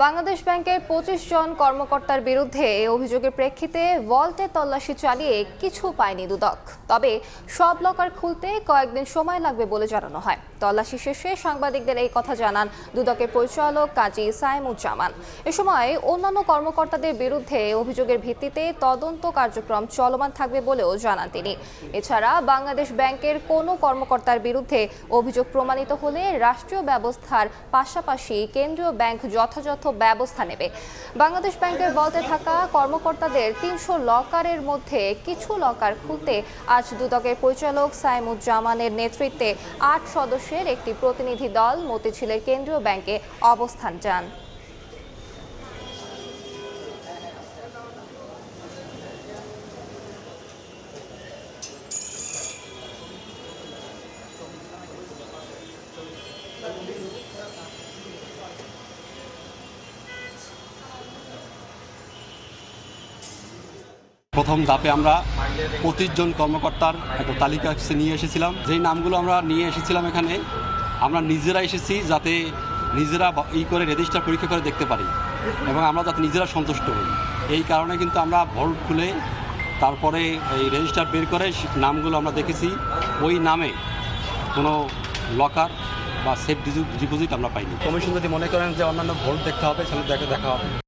বাংলাদেশ ব্যাংকের ২৫ জন কর্মকর্তার বিরুদ্ধে অভিযোগের প্রেক্ষিতে ভল্টে তল্লাশি চালিয়ে কিছু পায়নি দুদক। তবে সব লকার খুলতে কয়েকদিন সময় লাগবে বলে জানানো হয়। তল্লাশি শেষে সাংবাদিকদের এই কথা জানান দুদকের পরিচালক কাজী সাইমুজ্জামান। এ সময় অন্যান্য কর্মকর্তাদের বিরুদ্ধে অভিযোগের ভিত্তিতে তদন্ত কার্যক্রম চলমান থাকবে বলেও জানান তিনি। এছাড়া বাংলাদেশ ব্যাংকের কোনো কর্মকর্তার বিরুদ্ধে অভিযোগ প্রমাণিত হলে রাষ্ট্রীয় ব্যবস্থার পাশাপাশি কেন্দ্রীয় ব্যাংক যথাযথ ব্যবস্থা নেবে। বাংলাদেশ ব্যাংকের ভল্টে থাকা কর্মকর্তাদের ৩০০ লকারের মধ্যে কিছু লকার খুলতে আজ দুদকের পরিচালক সাইমুজ্জামানের নেতৃত্বে ৮ সদস্যের একটি প্রতিনিধি দল মতিঝিলের কেন্দ্রীয় ব্যাংকে অবস্থান চান। প্রথম ধাপে আমরা ২৫ জন কর্মকর্তার একটা তালিকা নিয়ে এসেছিলাম। যেই নামগুলো আমরা নিয়ে এসেছিলাম এখানে আমরা নিজেরা এসেছি যাতে নিজেরা করে রেজিস্টার পরীক্ষা করে দেখতে পারি এবং আমরা যাতে নিজেরা সন্তুষ্ট হই। এই কারণে কিন্তু আমরা ভল্ট খুলে তারপরে এই রেজিস্টার বের করে নামগুলো আমরা দেখেছি। ওই নামে কোনো লকার বা সেফ ডিপোজিট আমরা পাইনি। কমিশন যদি মনে করেন যে অন্যান্য ভল্ট দেখতে হবে সেটা দেখা হবে।